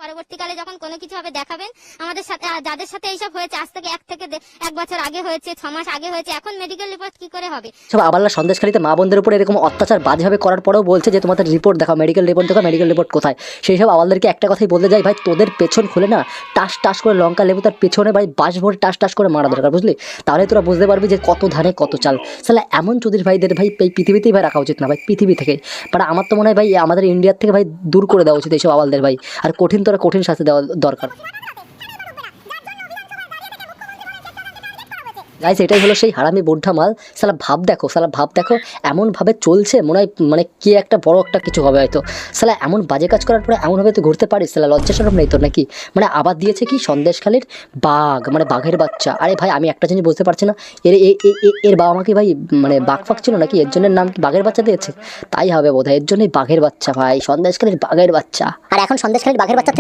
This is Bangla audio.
পরবর্তীকালে যখন কোনো কিছু হবে দেখাবেন আমাদের সাথে। যাদের সাথে এইসব হয়েছে আজ থেকে এক বছর আগে হয়েছে, 6 মাস আগে হয়েছে, এখন মেডিকেল রিপোর্ট কি করে হবে? সব আবারলা সন্দেশখালীতে মা বোনদের উপর এরকম অত্যাচার বাজেভাবে করার পরেও বলছে যে তোমাদের রিপোর্ট দেখাও, মেডিকেল রিপোর্ট দেখাও, মেডিকেল রিপোর্ট কোথায়? সেই সব আবালদেরকে একটা কথাই বলতে যাই, ভাই তোদের পেছন খুলে না টাস টাস করে লঙ্কা লেবু তার পেছনে ভাই বাঁশ ভরে টাস টাস করে মারা দরকার, বুঝলি? তাহলে তোরা বুঝতে পারবি যে কত ধানে কত চাল। সালা এমন চুদির ভাইদের ভাই এই পৃথিবীতেই ভাই রাখা উচিত না ভাই, পৃথিবী থেকে। বাট আমার তো মনে হয় ভাই আমাদের ইন্ডিয়ার থেকে ভাই দূর করে দেওয়া উচিত এইসব আবালদের ভাই, আর কঠিন শাস্তি দেওয়া দরকার। গাইস এটাই হলো সেই হারামি বোদ্ধা মাল। সালা ভাব দেখো এমনভাবে চলছে মনে হয় মানে কি একটা বড় একটা কিছু হবে হয়তো। সালা এমন বাজে কাজ করার পরে এমনভাবে তুই ঘুরতে পারিস? সালা লজ্জা শরম নেই তোর নাকি? মানে আবার দিয়েছে কি সন্দেশখালীর বাঘ, মানে বাঘের বাচ্চা। আরে ভাই আমি একটা জিনিস বুঝতে পারছি না, এর বাবা মা কি ভাই মানে বাঘ ফাঁক ছিল নাকি? এর জন্য নাম কি বাঘের বাচ্চা দিয়েছে? তাই হবে বোধহয়, এর জন্যই বাঘের বাচ্চা ভাই, সন্দেশখালীর বাঘের বাচ্চা। আর এখন সন্দেশখালীর বাঘের বাচ্চা